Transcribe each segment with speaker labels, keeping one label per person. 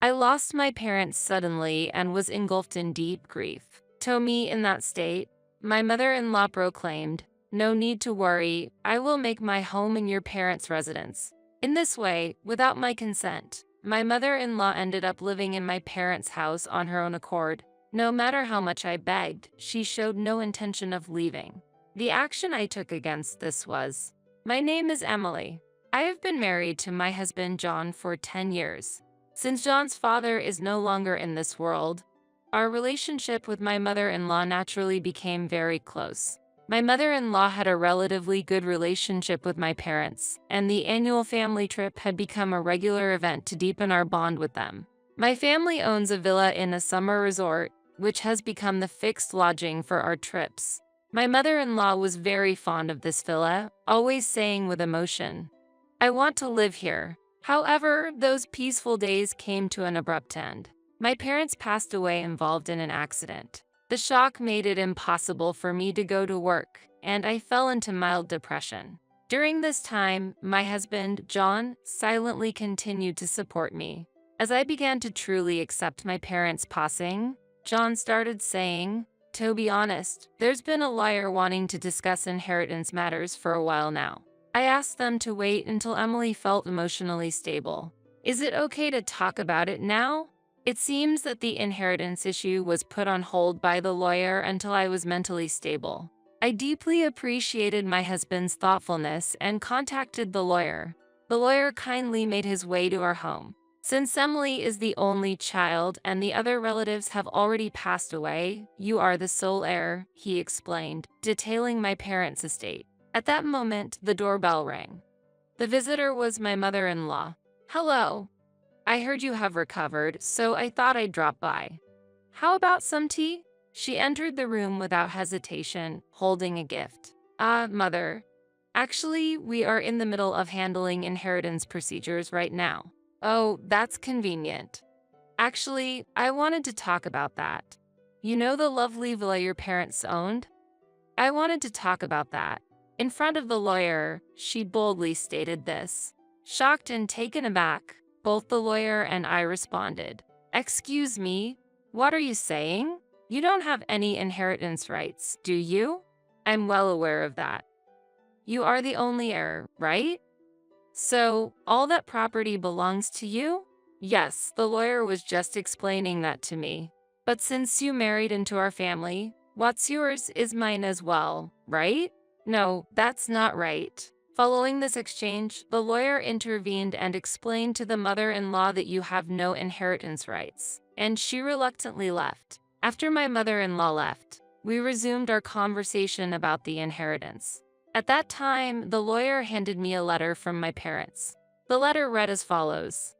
Speaker 1: I lost my parents suddenly and was engulfed in deep grief. To me, in that state, my mother-in-law proclaimed, "No need to worry, I will make my home in your parents' residence." In this way, without my consent, my mother-in-law ended up living in my parents' house on her own accord. No matter how much I begged, she showed no intention of leaving. The action I took against this was, my name is Emily. I have been married to my husband John for 10 years. Since John's father is no longer in this world, our relationship with my mother-in-law naturally became very close. My mother-in-law had a relatively good relationship with my parents, and the annual family trip had become a regular event to deepen our bond with them. My family owns a villa in a summer resort, which has become the fixed lodging for our trips. My mother-in-law was very fond of this villa, always saying with emotion, "I want to live here." However, those peaceful days came to an abrupt end. My parents passed away involved in an accident. The shock made it impossible for me to go to work, and I fell into mild depression. During this time, my husband, John, silently continued to support me. As I began to truly accept my parents' passing, John started saying, "To be honest, there's been a lawyer wanting to discuss inheritance matters for a while now. I asked them to wait until Emily felt emotionally stable. Is it okay to talk about it now?" It seems that the inheritance issue was put on hold by the lawyer until I was mentally stable. I deeply appreciated my husband's thoughtfulness and contacted the lawyer. The lawyer kindly made his way to our home. "Since Emily is the only child and the other relatives have already passed away, you are the sole heir," he explained, detailing my parents' estate. At that moment, the doorbell rang. The visitor was my mother-in-law. "Hello. I heard you have recovered, so I thought I'd drop by. How about some tea?" She entered the room without hesitation, holding a gift. Mother. Actually, we are in the middle of handling inheritance procedures right now." "Oh, that's convenient. Actually, I wanted to talk about that. You know the lovely villa your parents owned? I wanted to talk about that." In front of the lawyer, she boldly stated this. Shocked and taken aback, both the lawyer and I responded, "Excuse me, what are you saying? You don't have any inheritance rights, do you?" "I'm well aware of that. You are the only heir, right? So, all that property belongs to you?" "Yes, the lawyer was just explaining that to me. But since you married into our family, what's yours is mine as well, right?" "No, that's not right." Following this exchange, the lawyer intervened and explained to the mother-in-law that you have no inheritance rights, and she reluctantly left. After my mother-in-law left, we resumed our conversation about the inheritance. At that time, the lawyer handed me a letter from my parents. The letter read as follows.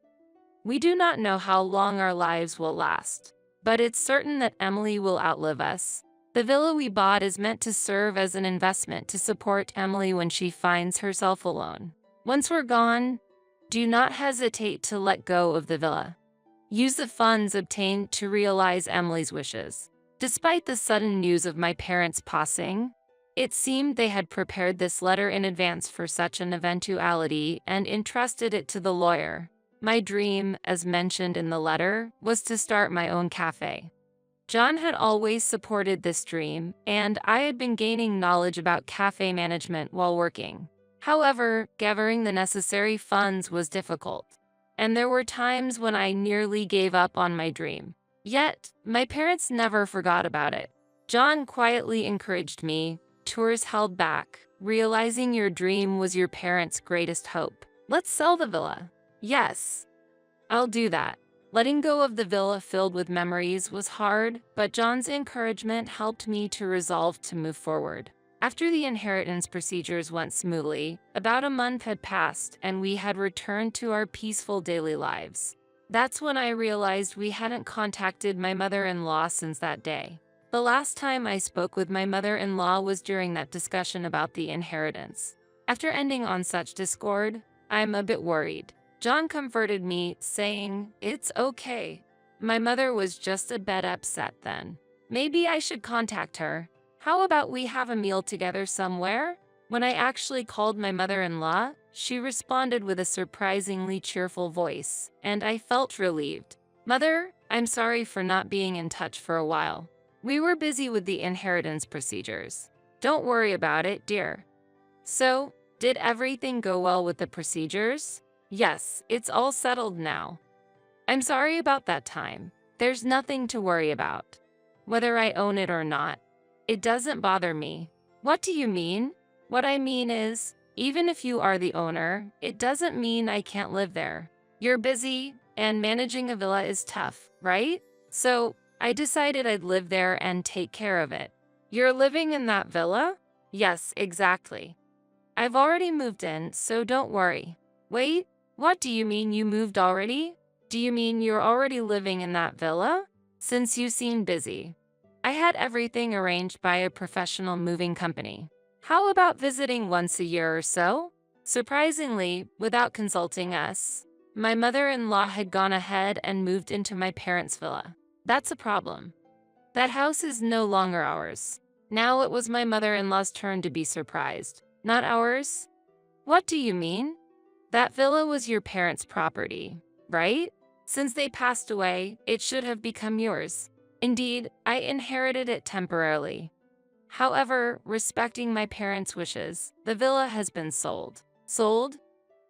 Speaker 1: "We do not know how long our lives will last, but it's certain that Emily will outlive us. The villa we bought is meant to serve as an investment to support Emily when she finds herself alone. Once we're gone, do not hesitate to let go of the villa. Use the funds obtained to realize Emily's wishes." Despite the sudden news of my parents' passing, it seemed they had prepared this letter in advance for such an eventuality and entrusted it to the lawyer. My dream, as mentioned in the letter, was to start my own cafe. John had always supported this dream, and I had been gaining knowledge about cafe management while working. However, gathering the necessary funds was difficult, and there were times when I nearly gave up on my dream. Yet, my parents never forgot about it. John quietly encouraged me, "Tours held back, realizing your dream was your parents' greatest hope. Let's sell the villa." "Yes, I'll do that." Letting go of the villa filled with memories was hard, but John's encouragement helped me to resolve to move forward. After the inheritance procedures went smoothly, about a month had passed and we had returned to our peaceful daily lives. That's when I realized we hadn't contacted my mother-in-law since that day. The last time I spoke with my mother-in-law was during that discussion about the inheritance. After ending on such discord, I'm a bit worried. John comforted me, saying, "It's okay. My mother was just a bit upset then. Maybe I should contact her. How about we have a meal together somewhere?" When I actually called my mother-in-law, she responded with a surprisingly cheerful voice, and I felt relieved. Mother, I'm sorry for not being in touch for a while. We were busy with the inheritance procedures. Don't worry about it, dear. So, did everything go well with the procedures? Yes, it's all settled now. I'm sorry about that time. There's nothing to worry about. Whether I own it or not, it doesn't bother me. What do you mean? What I mean is, even if you are the owner, it doesn't mean I can't live there. You're busy, and managing a villa is tough, right? So, I decided I'd live there and take care of it. You're living in that villa? Yes, exactly. I've already moved in, so don't worry. Wait, what do you mean you moved already? Do you mean you're already living in that villa? Since you seem busy. I had everything arranged by a professional moving company. How about visiting once a year or so? Surprisingly, without consulting us, my mother-in-law had gone ahead and moved into my parents' villa. That's a problem. That house is no longer ours. Now it was my mother-in-law's turn to be surprised, not ours. What do you mean? That villa was your parents' property, right? Since they passed away, it should have become yours. Indeed, I inherited it temporarily. However, respecting my parents' wishes, the villa has been sold. Sold?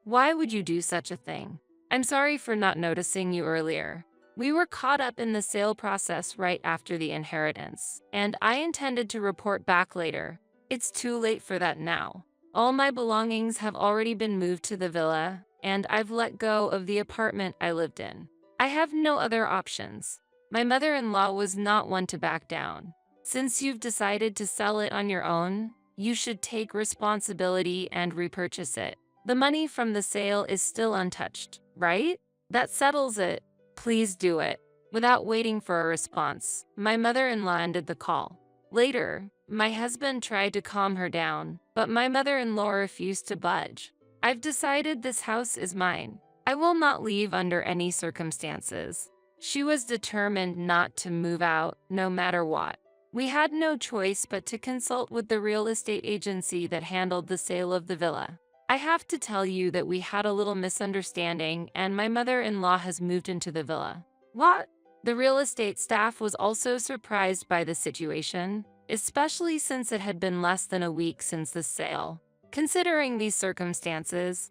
Speaker 1: Why would you do such a thing? I'm sorry for not noticing you earlier. We were caught up in the sale process right after the inheritance, and I intended to report back later. It's too late for that now. All my belongings have already been moved to the villa, and I've let go of the apartment I lived in. I have no other options. My mother-in-law was not one to back down. Since you've decided to sell it on your own, you should take responsibility and repurchase it. The money from the sale is still untouched, right? That settles it. Please do it. Without waiting for a response, my mother-in-law ended the call. Later, my husband tried to calm her down, but my mother-in-law refused to budge. I've decided this house is mine. I will not leave under any circumstances. She was determined not to move out, no matter what. We had no choice but to consult with the real estate agency that handled the sale of the villa. I have to tell you that we had a little misunderstanding and my mother-in-law has moved into the villa. What? The real estate staff was also surprised by the situation, especially since it had been less than a week since the sale. Considering these circumstances,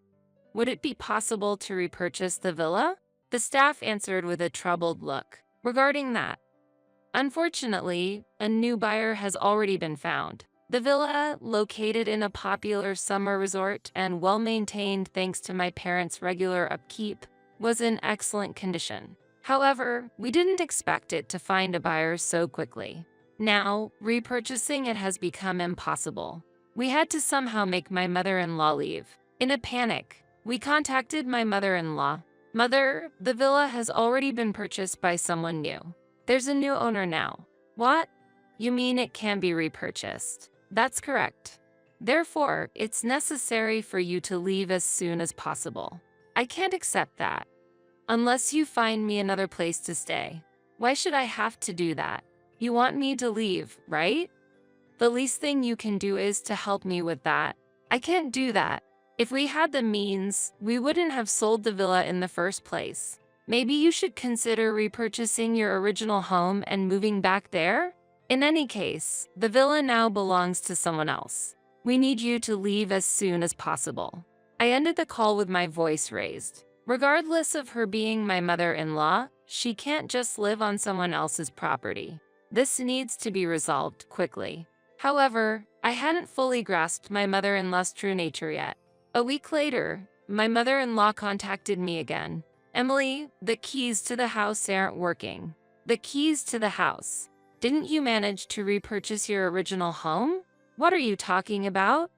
Speaker 1: would it be possible to repurchase the villa? The staff answered with a troubled look. Regarding that, unfortunately, a new buyer has already been found. The villa, located in a popular summer resort and well-maintained thanks to my parents' regular upkeep, was in excellent condition. However, we didn't expect it to find a buyer so quickly. Now, repurchasing it has become impossible. We had to somehow make my mother-in-law leave. In a panic, we contacted my mother-in-law. Mother, the villa has already been purchased by someone new. There's a new owner now. What? You mean it can be repurchased? That's correct. Therefore, it's necessary for you to leave as soon as possible. I can't accept that. Unless you find me another place to stay. Why should I have to do that? You want me to leave, right? The least thing you can do is to help me with that. I can't do that. If we had the means, we wouldn't have sold the villa in the first place. Maybe you should consider repurchasing your original home and moving back there? In any case, the villa now belongs to someone else. We need you to leave as soon as possible. I ended the call with my voice raised. Regardless of her being my mother-in-law, she can't just live on someone else's property. This needs to be resolved quickly. However, I hadn't fully grasped my mother-in-law's true nature yet. A week later, my mother-in-law contacted me again. Emily, the keys to the house aren't working. The keys to the house. Didn't you manage to repurchase your original home? What are you talking about?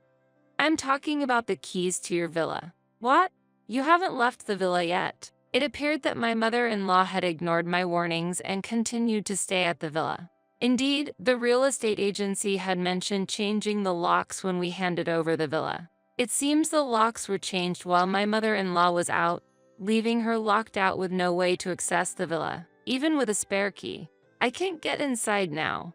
Speaker 1: I'm talking about the keys to your villa. What? You haven't left the villa yet. It appeared that my mother-in-law had ignored my warnings and continued to stay at the villa. Indeed, the real estate agency had mentioned changing the locks when we handed over the villa. It seems the locks were changed while my mother-in-law was out, leaving her locked out with no way to access the villa, even with a spare key. I can't get inside now.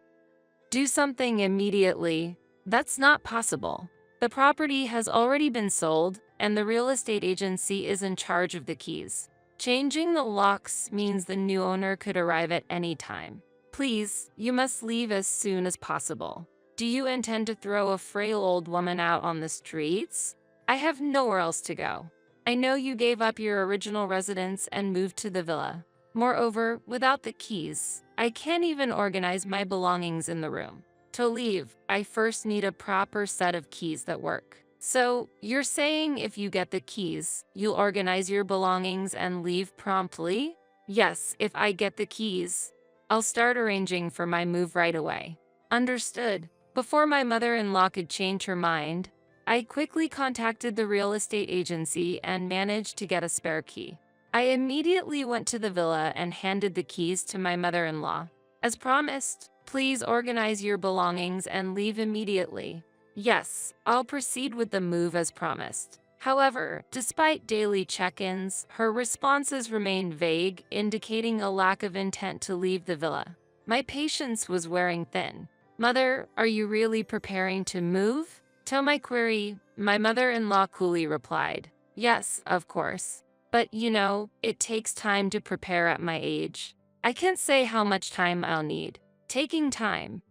Speaker 1: Do something immediately. That's not possible. The property has already been sold, and the real estate agency is in charge of the keys. Changing the locks means the new owner could arrive at any time. Please, you must leave as soon as possible. Do you intend to throw a frail old woman out on the streets? I have nowhere else to go. I know you gave up your original residence and moved to the villa. Moreover, without the keys, I can't even organize my belongings in the room. To leave, I first need a proper set of keys that work. So, you're saying if you get the keys, you'll organize your belongings and leave promptly? Yes, if I get the keys. I'll start arranging for my move right away. Understood. Before my mother-in-law could change her mind, I quickly contacted the real estate agency and managed to get a spare key. I immediately went to the villa and handed the keys to my mother-in-law. As promised, please organize your belongings and leave immediately. Yes, I'll proceed with the move as promised. However, despite daily check-ins, her responses remained vague, indicating a lack of intent to leave the villa. My patience was wearing thin. Mother, are you really preparing to move? To my query, my mother-in-law coolly replied, yes, of course. But you know, it takes time to prepare at my age. I can't say how much time I'll need. Taking time.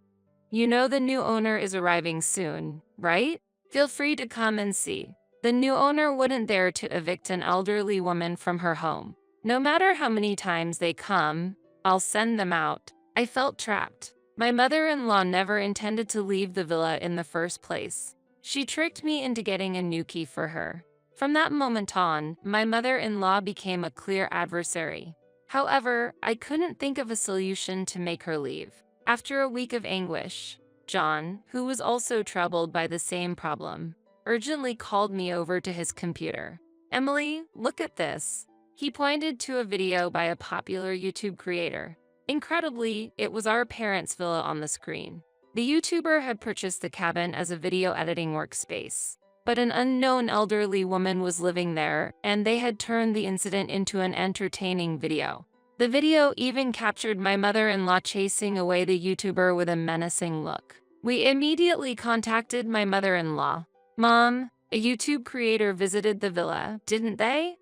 Speaker 1: You know the new owner is arriving soon, right? Feel free to come and see. The new owner wouldn't dare to evict an elderly woman from her home. No matter how many times they come, I'll send them out. I felt trapped. My mother-in-law never intended to leave the villa in the first place. She tricked me into getting a new key for her. From that moment on, my mother-in-law became a clear adversary. However, I couldn't think of a solution to make her leave. After a week of anguish, John, who was also troubled by the same problem, urgently called me over to his computer. Emily, look at this. He pointed to a video by a popular YouTube creator. Incredibly, it was our parents' villa on the screen. The YouTuber had purchased the cabin as a video editing workspace, but an unknown elderly woman was living there, and they had turned the incident into an entertaining video. The video even captured my mother-in-law chasing away the YouTuber with a menacing look. We immediately contacted my mother-in-law. Mom, a YouTube creator visited the villa, didn't they?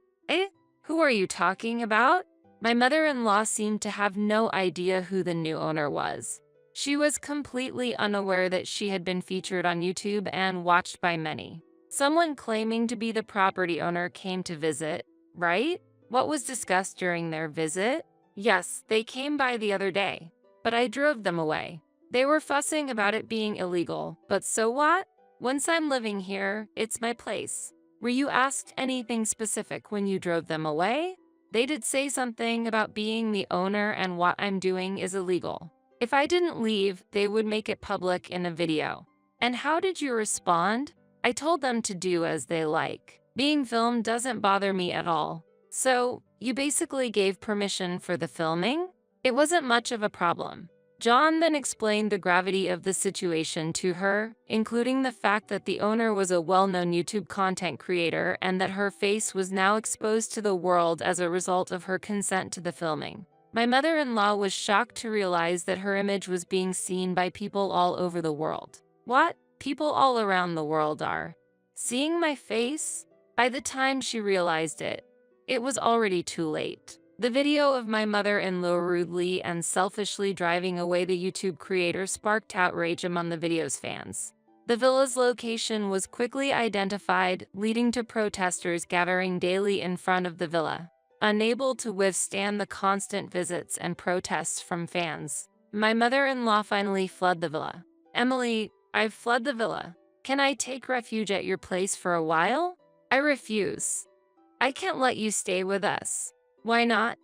Speaker 1: Who are you talking about? My mother-in-law seemed to have no idea who the new owner was. She was completely unaware that she had been featured on YouTube and watched by many. Someone claiming to be the property owner came to visit, right? What was discussed during their visit? Yes, they came by the other day, but I drove them away. They were fussing about it being illegal, but so what? Once I'm living here, it's my place. Were you asked anything specific when you drove them away? They did say something about being the owner and what I'm doing is illegal. If I didn't leave, they would make it public in a video. And how did you respond? I told them to do as they like. Being filmed doesn't bother me at all. So, you basically gave permission for the filming? It wasn't much of a problem. John then explained the gravity of the situation to her, including the fact that the owner was a well-known YouTube content creator and that her face was now exposed to the world as a result of her consent to the filming. My mother-in-law was shocked to realize that her image was being seen by people all over the world. What? People all around the world are seeing my face? By the time she realized it, it was already too late. The video of my mother-in-law rudely and selfishly driving away the YouTube creator sparked outrage among the video's fans. The villa's location was quickly identified, leading to protesters gathering daily in front of the villa. Unable to withstand the constant visits and protests from fans, my mother-in-law finally fled the villa. Emily, I've fled the villa. Can I take refuge at your place for a while? I refuse. I can't let you stay with us. Why not?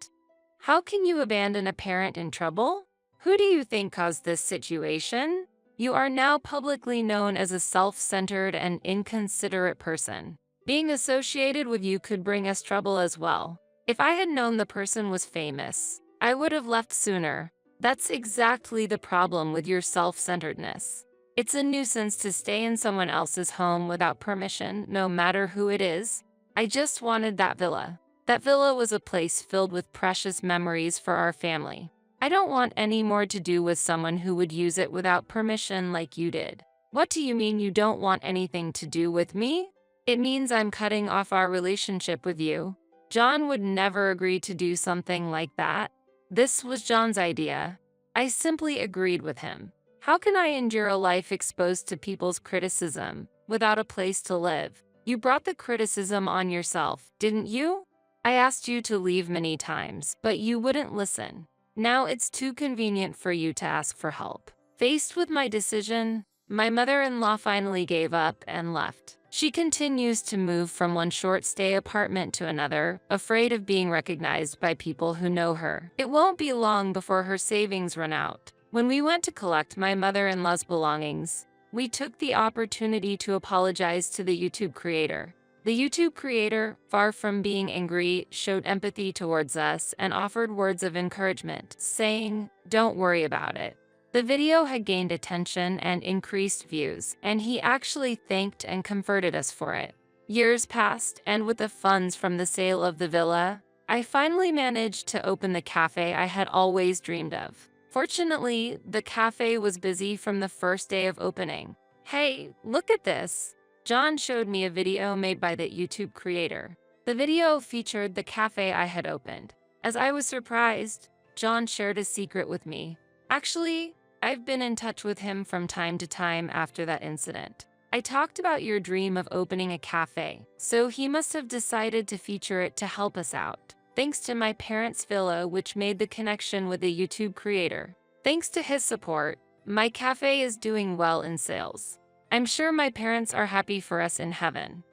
Speaker 1: How can you abandon a parent in trouble? Who do you think caused this situation? You are now publicly known as a self-centered and inconsiderate person. Being associated with you could bring us trouble as well. If I had known the person was famous, I would have left sooner. That's exactly the problem with your self-centeredness. It's a nuisance to stay in someone else's home without permission, no matter who it is. I just wanted that villa. That villa was a place filled with precious memories for our family. I don't want any more to do with someone who would use it without permission like you did. What do you mean you don't want anything to do with me? It means I'm cutting off our relationship with you. John would never agree to do something like that. This was John's idea. I simply agreed with him. How can I endure a life exposed to people's criticism without a place to live? You brought the criticism on yourself, didn't you? I asked you to leave many times, but you wouldn't listen. Now it's too convenient for you to ask for help. Faced with my decision, my mother-in-law finally gave up and left. She continues to move from one short-stay apartment to another, afraid of being recognized by people who know her. It won't be long before her savings run out. When we went to collect my mother-in-law's belongings, we took the opportunity to apologize to the YouTube creator. The YouTube creator, far from being angry, showed empathy towards us and offered words of encouragement, saying, "Don't worry about it." The video had gained attention and increased views, and he actually thanked and comforted us for it. Years passed, and with the funds from the sale of the villa, I finally managed to open the cafe I had always dreamed of. Fortunately, the cafe was busy from the first day of opening. "Hey, look at this!" John showed me a video made by the YouTube creator. The video featured the cafe I had opened. As I was surprised, John shared a secret with me. "Actually, I've been in touch with him from time to time after that incident. I talked about your dream of opening a cafe, so he must have decided to feature it to help us out. Thanks to my parents' villa, which made the connection with the YouTube creator. Thanks to his support, my cafe is doing well in sales. I'm sure my parents are happy for us in heaven."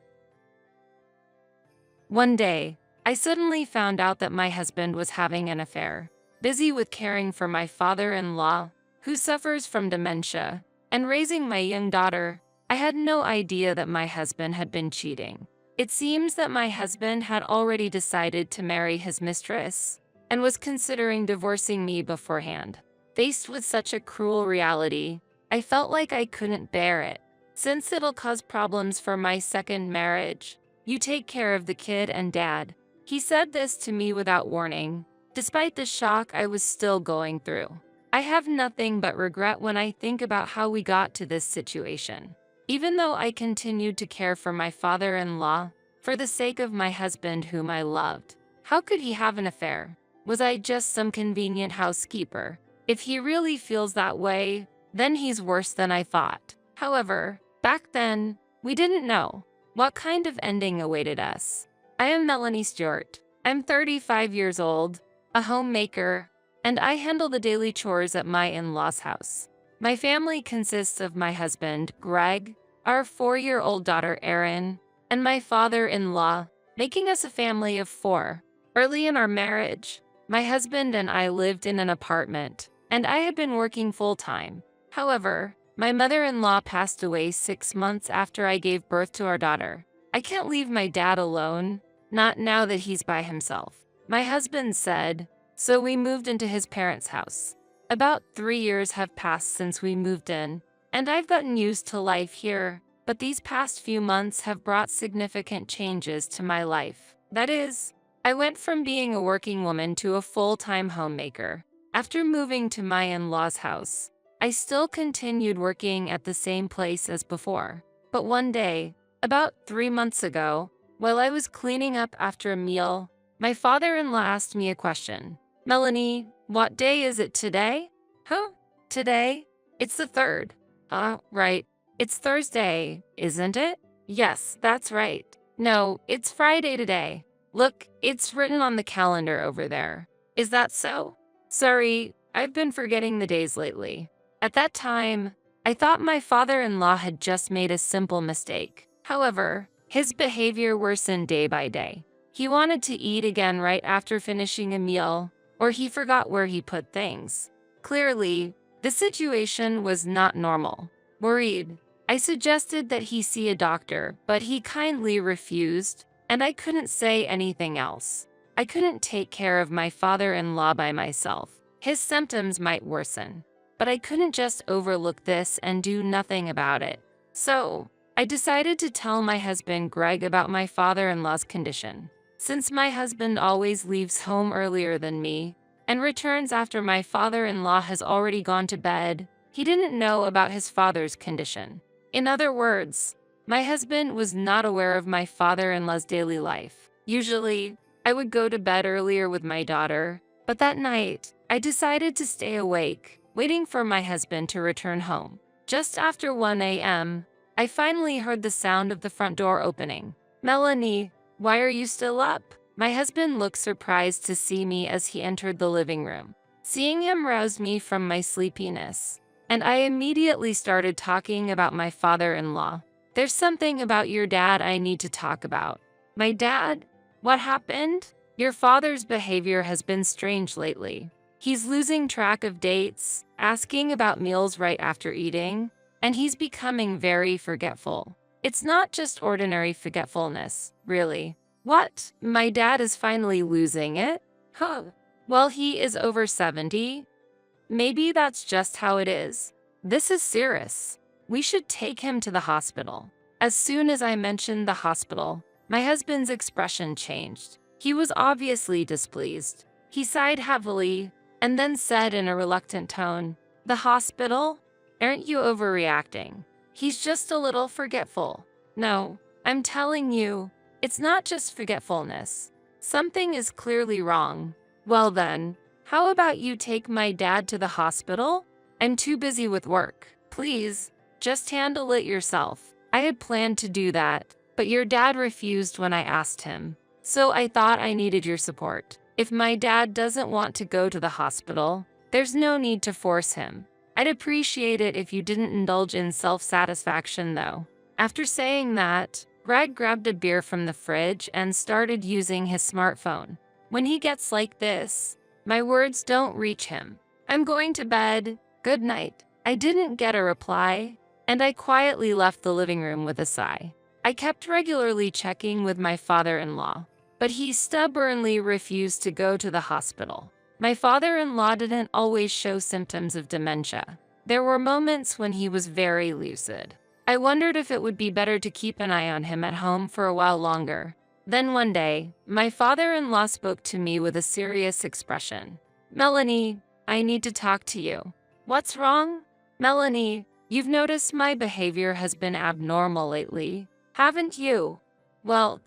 Speaker 1: One day, I suddenly found out that my husband was having an affair. Busy with caring for my father-in-law, who suffers from dementia, and raising my young daughter, I had no idea that my husband had been cheating. It seems that my husband had already decided to marry his mistress and was considering divorcing me beforehand. Faced with such a cruel reality, I felt like I couldn't bear it. "Since it'll cause problems for my second marriage, you take care of the kid and dad." He said this to me without warning, despite the shock I was still going through. I have nothing but regret when I think about how we got to this situation. Even though I continued to care for my father-in-law, for the sake of my husband whom I loved. How could he have an affair? Was I just some convenient housekeeper? If he really feels that way, then he's worse than I thought. However, back then, we didn't know what kind of ending awaited us. I am Melanie Stewart. I'm 35 years old, a homemaker, and I handle the daily chores at my in-laws' house. My family consists of my husband, Greg, our 4-year-old daughter, Erin, and my father-in-law, making us a family of 4. Early in our marriage, my husband and I lived in an apartment, and I had been working full-time. However, my mother-in-law passed away 6 months after I gave birth to our daughter. I can't leave my dad alone, not now that he's by himself. My husband said, so we moved into his parents' house. About 3 years have passed since we moved in, and I've gotten used to life here, but these past few months have brought significant changes to my life. That is, I went from being a working woman to a full-time homemaker. After moving to my in-laws' house, I still continued working at the same place as before. But one day, about 3 months ago, while I was cleaning up after a meal, my father-in-law asked me a question. "Melanie, what day is it today?" "Huh? Today? It's the 3rd. Right. It's Thursday, isn't it?" "Yes, that's right." "No, it's Friday today. Look, it's written on the calendar over there." "Is that so?" "Sorry, I've been forgetting the days lately." At that time, I thought my father-in-law had just made a simple mistake. However, his behavior worsened day by day. He wanted to eat again right after finishing a meal, or he forgot where he put things. Clearly, the situation was not normal. Worried, I suggested that he see a doctor, but he kindly refused, and I couldn't say anything else. I couldn't take care of my father-in-law by myself. His symptoms might worsen, but I couldn't just overlook this and do nothing about it. So, I decided to tell my husband Greg about my father-in-law's condition. Since my husband always leaves home earlier than me and returns after my father-in-law has already gone to bed, he didn't know about his father's condition. In other words, my husband was not aware of my father-in-law's daily life. Usually, I would go to bed earlier with my daughter, but that night, I decided to stay awake, waiting for my husband to return home. Just after 1 a.m., I finally heard the sound of the front door opening. "Melanie, why are you still up?" My husband looked surprised to see me as he entered the living room. Seeing him roused me from my sleepiness, and I immediately started talking about my father-in-law. "There's something about your dad I need to talk about." "My dad? What happened?" "Your father's behavior has been strange lately. He's losing track of dates, asking about meals right after eating, and he's becoming very forgetful. It's not just ordinary forgetfulness, really." "What? My dad is finally losing it?" "Huh. Well, he is over 70. Maybe that's just how it is. This is serious. We should take him to the hospital." As soon as I mentioned the hospital, my husband's expression changed. He was obviously displeased. He sighed heavily and then said in a reluctant tone, "The hospital? Aren't you overreacting? He's just a little forgetful." "No, I'm telling you, it's not just forgetfulness. Something is clearly wrong." "Well then, how about you take my dad to the hospital? I'm too busy with work. Please, just handle it yourself." I had planned to do that, but your dad refused when I asked him. So I thought I needed your support. If my dad doesn't want to go to the hospital, there's no need to force him. I'd appreciate it if you didn't indulge in self-satisfaction though. After saying that, Greg grabbed a beer from the fridge and started using his smartphone. When he gets like this, my words don't reach him. "I'm going to bed. Good night." I didn't get a reply, and I quietly left the living room with a sigh. I kept regularly checking with my father-in-law, but he stubbornly refused to go to the hospital. My father-in-law didn't always show symptoms of dementia. There were moments when he was very lucid. I wondered if it would be better to keep an eye on him at home for a while longer. Then one day, my father-in-law spoke to me with a serious expression. "Melanie, I need to talk to you." "What's wrong?" "Melanie, you've noticed my behavior has been abnormal lately, haven't you?" "Well,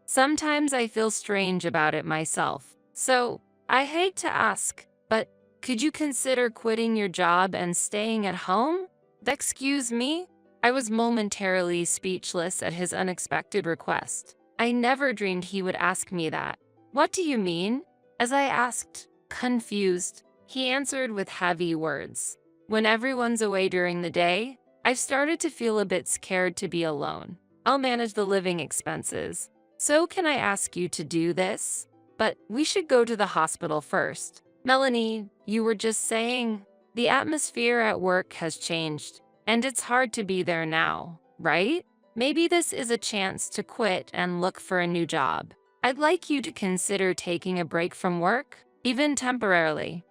Speaker 1: sometimes I feel strange about it myself. So, I hate to ask, but could you consider quitting your job and staying at home?" "Excuse me?" I was momentarily speechless at his unexpected request. I never dreamed he would ask me that. "What do you mean?" As I asked, confused, he answered with heavy words. "When everyone's away during the day, I've started to feel a bit scared to be alone. I'll manage the living expenses. So can I ask you to do this? But we should go to the hospital first." "Melanie, you were just saying, the atmosphere at work has changed, and it's hard to be there now, right? Maybe this is a chance to quit and look for a new job. I'd like you to consider taking a break from work, even temporarily."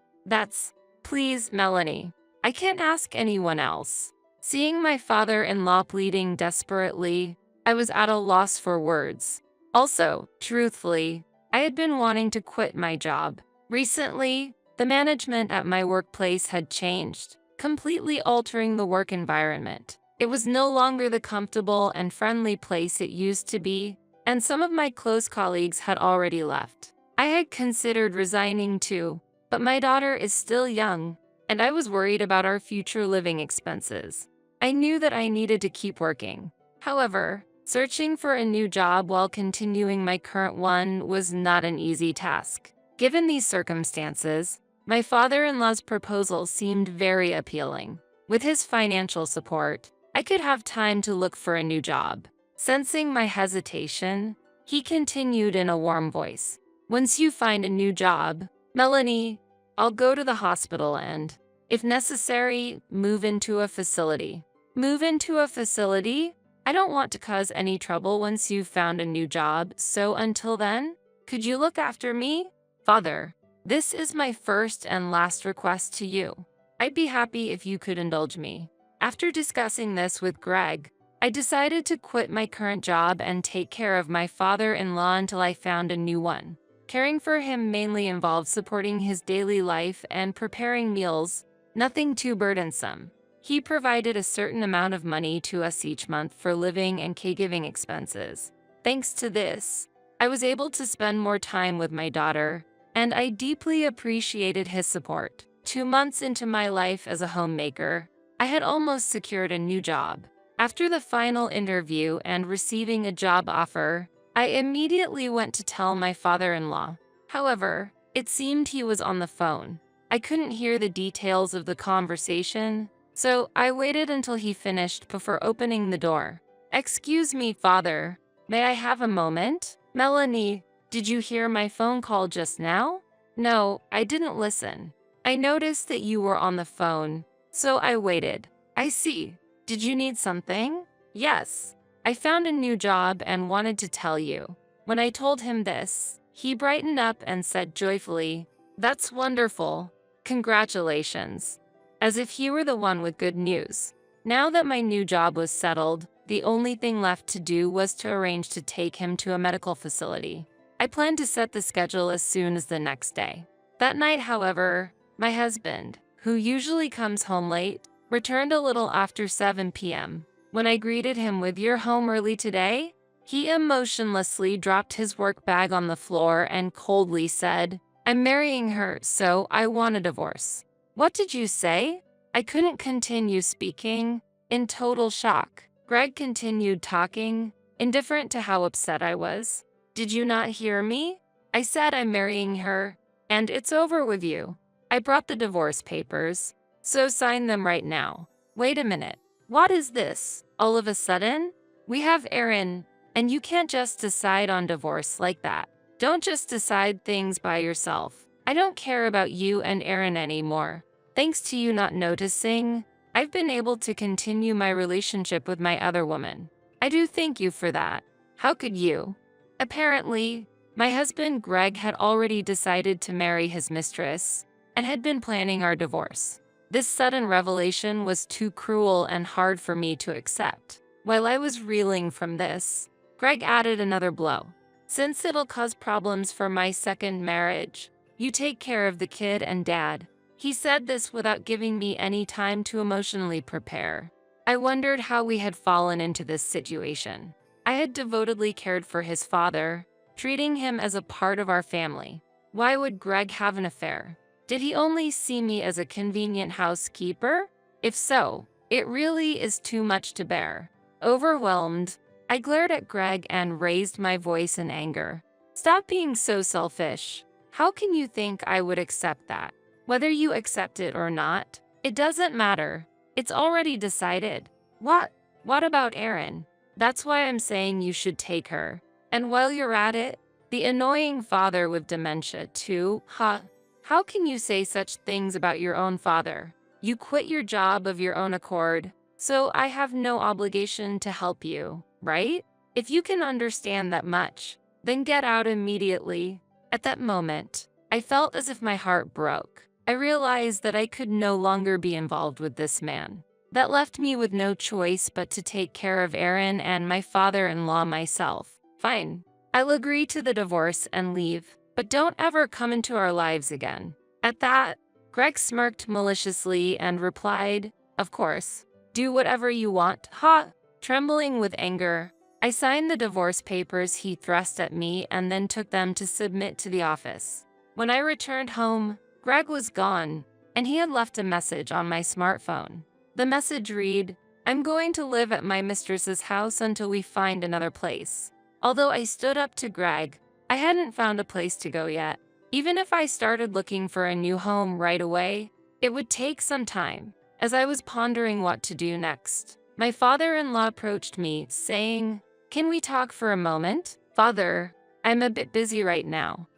Speaker 1: Please, Melanie. I can't ask anyone else." Seeing my father-in-law pleading desperately, I was at a loss for words. Also, truthfully, I had been wanting to quit my job. Recently, the management at my workplace had changed, completely altering the work environment. It was no longer the comfortable and friendly place it used to be, and some of my close colleagues had already left. I had considered resigning too, but my daughter is still young, and I was worried about our future living expenses. I knew that I needed to keep working. However, searching for a new job while continuing my current one was not an easy task. Given these circumstances, my father-in-law's proposal seemed very appealing. With his financial support, I could have time to look for a new job. Sensing my hesitation, he continued in a warm voice. "Once you find a new job, Melanie, I'll go to the hospital and, if necessary, move into a facility." "Move into a facility? I don't want to cause any trouble once you've found a new job, so until then, could you look after me?" "Father, this is my first and last request to you. I'd be happy if you could indulge me." After discussing this with Greg, I decided to quit my current job and take care of my father-in-law until I found a new one. Caring for him mainly involved supporting his daily life and preparing meals, nothing too burdensome. He provided a certain amount of money to us each month for living and caregiving expenses. Thanks to this, I was able to spend more time with my daughter, and I deeply appreciated his support. 2 months into my life as a homemaker, I had almost secured a new job. After the final interview and receiving a job offer, I immediately went to tell my father-in-law. However, it seemed he was on the phone. I couldn't hear the details of the conversation, so I waited until he finished before opening the door. "Excuse me, father. May I have a moment?" "Melanie, did you hear my phone call just now?" "No, I didn't listen. I noticed that you were on the phone, so I waited." "I see. Did you need something?" "Yes. I found a new job and wanted to tell you." When I told him this, he brightened up and said joyfully, "That's wonderful. Congratulations." As if he were the one with good news. Now that my new job was settled, the only thing left to do was to arrange to take him to a medical facility. I planned to set the schedule as soon as the next day. That night, however, my husband, who usually comes home late, returned a little after 7 p.m. When I greeted him with "You're home early today?" he emotionlessly dropped his work bag on the floor and coldly said, "I'm marrying her, so I want a divorce." "What did you say?" I couldn't continue speaking. In total shock, Greg continued talking, indifferent to how upset I was. "Did you not hear me? I said I'm marrying her, and it's over with you. I brought the divorce papers, so sign them right now." "Wait a minute. What is this? All of a sudden? We have Aaron, and you can't just decide on divorce like that. Don't just decide things by yourself. I don't care about you and Aaron anymore. Thanks to you not noticing, I've been able to continue my relationship with my other woman. I do thank you for that. How could you?" Apparently, my husband Greg had already decided to marry his mistress and had been planning our divorce. This sudden revelation was too cruel and hard for me to accept. While I was reeling from this, Greg added another blow. "Since it'll cause problems for my second marriage, you take care of the kid and dad." He said this without giving me any time to emotionally prepare. I wondered how we had fallen into this situation. I had devotedly cared for his father, treating him as a part of our family. Why would Greg have an affair? Did he only see me as a convenient housekeeper? If so, it really is too much to bear. Overwhelmed, I glared at Greg and raised my voice in anger. "Stop being so selfish. How can you think I would accept that? Whether you accept it or not, it doesn't matter. It's already decided." What about Erin? That's why I'm saying you should take her. And while you're at it, the annoying father with dementia too, huh? How can you say such things about your own father? You quit your job of your own accord, so I have no obligation to help you, right? If you can understand that much, then get out immediately. At that moment, I felt as if my heart broke. I realized that I could no longer be involved with this man. That left me with no choice but to take care of Aaron and my father-in-law myself. "Fine. I'll agree to the divorce and leave, but don't ever come into our lives again." At that, Greg smirked maliciously and replied, "Of course. Do whatever you want, ha!" Trembling with anger, I signed the divorce papers he thrust at me and then took them to submit to the office. When I returned home, Greg was gone, and he had left a message on my smartphone. The message read, "I'm going to live at my mistress's house until we find another place." Although I stood up to Greg, I hadn't found a place to go yet. Even if I started looking for a new home right away, it would take some time. As I was pondering what to do next, my father-in-law approached me, saying, "Can we talk for a moment?" "Father, I'm a bit busy right now.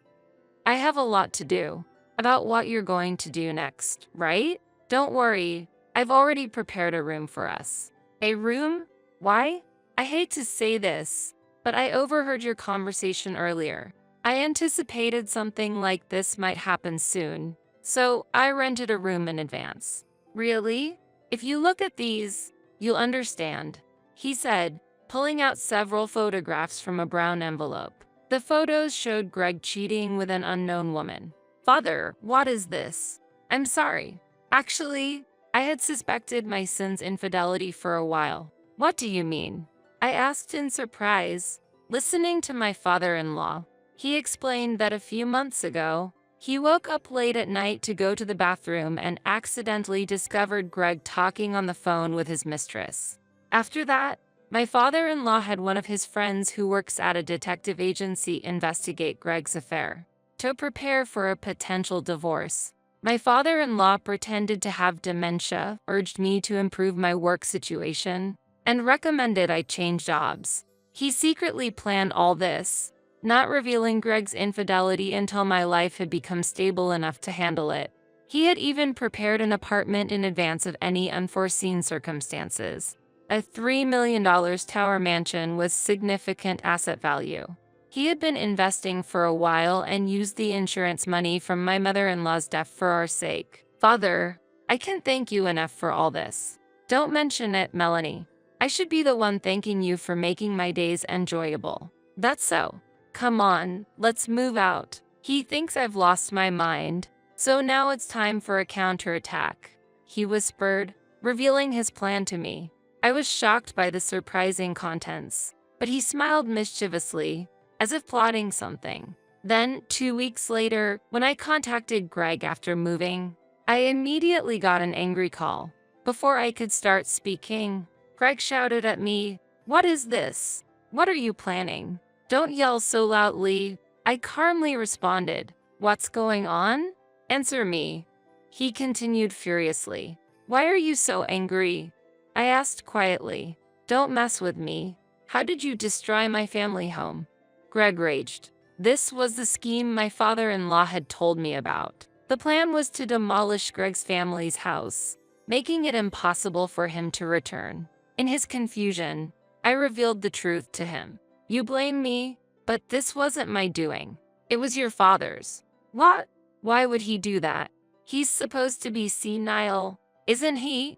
Speaker 1: I have a lot to do." "About what you're going to do next, right?" "Don't worry, I've already prepared a room for us." "A room? Why?" "I hate to say this, but I overheard your conversation earlier. I anticipated something like this might happen soon, so I rented a room in advance." "Really? If you look at these, you'll understand," he said, pulling out several photographs from a brown envelope. The photos showed Greg cheating with an unknown woman. "Father, what is this?" "I'm sorry. Actually, I had suspected my son's infidelity for a while." "What do you mean?" I asked in surprise. Listening to my father-in-law, he explained that a few months ago, he woke up late at night to go to the bathroom and accidentally discovered Greg talking on the phone with his mistress. After that, my father-in-law had one of his friends who works at a detective agency investigate Greg's affair. To prepare for a potential divorce, my father-in-law pretended to have dementia, urged me to improve my work situation, and recommended I change jobs. He secretly planned all this, not revealing Greg's infidelity until my life had become stable enough to handle it. He had even prepared an apartment in advance of any unforeseen circumstances. A $3 million tower mansion with significant asset value. He had been investing for a while and used the insurance money from my mother-in-law's death for our sake. Father, I can't thank you enough for all this. Don't mention it, Melanie. I should be the one thanking you for making my days enjoyable. That's so. Come on, let's move out. He thinks I've lost my mind, so now it's time for a counterattack, he whispered, revealing his plan to me. I was shocked by the surprising contents, but he smiled mischievously, as if plotting something. Then, 2 weeks later, when I contacted Greg after moving, I immediately got an angry call. Before I could start speaking, Greg shouted at me, "What is this? What are you planning? Don't yell so loudly." I calmly responded, "What's going on? Answer me." He continued furiously, "Why are you so angry?" I asked quietly, "Don't mess with me. How did you destroy my family home?" Greg raged. This was the scheme my father-in-law had told me about. The plan was to demolish Greg's family's house, making it impossible for him to return. In his confusion, I revealed the truth to him. "You blame me, but this wasn't my doing. It was your father's." "What? Why would he do that? He's supposed to be senile, isn't he?"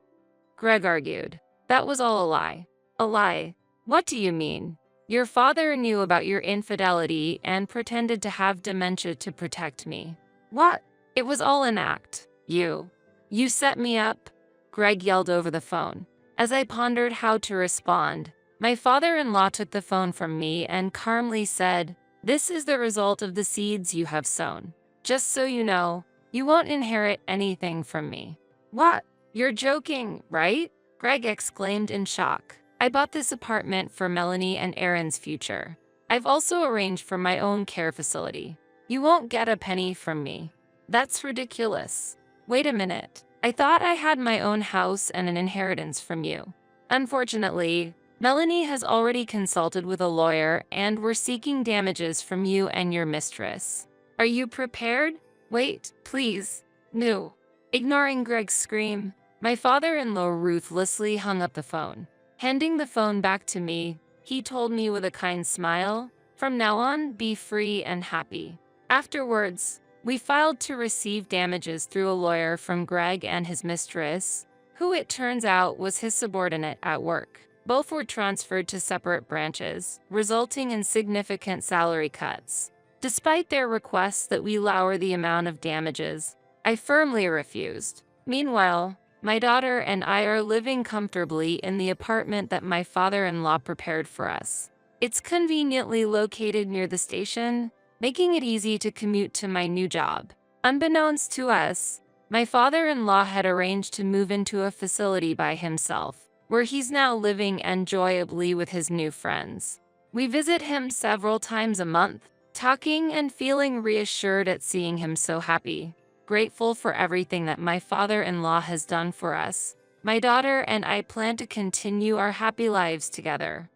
Speaker 1: Greg argued. "That was all a lie." "A lie? What do you mean? Your father knew about your infidelity and pretended to have dementia to protect me." "What? It was all an act. You set me up," Greg yelled over the phone. As I pondered how to respond, my father-in-law took the phone from me and calmly said, "This is the result of the seeds you have sown. Just so you know, you won't inherit anything from me." "What? You're joking, right?" Greg exclaimed in shock. "I bought this apartment for Melanie and Aaron's future. I've also arranged for my own care facility. You won't get a penny from me." "That's ridiculous. Wait a minute. I thought I had my own house and an inheritance from you." "Unfortunately, Melanie has already consulted with a lawyer and we're seeking damages from you and your mistress. Are you prepared?" "Wait, please. No." Ignoring Greg's scream, my father-in-law ruthlessly hung up the phone. Handing the phone back to me, he told me with a kind smile, "From now on, be free and happy." Afterwards, we filed to receive damages through a lawyer from Greg and his mistress, who it turns out was his subordinate at work. Both were transferred to separate branches, resulting in significant salary cuts. Despite their requests that we lower the amount of damages, I firmly refused. Meanwhile, my daughter and I are living comfortably in the apartment that my father-in-law prepared for us. It's conveniently located near the station, making it easy to commute to my new job. Unbeknownst to us, my father-in-law had arranged to move into a facility by himself, where he's now living enjoyably with his new friends. We visit him several times a month, talking and feeling reassured at seeing him so happy. Grateful for everything that my father-in-law has done for us, my daughter and I plan to continue our happy lives together.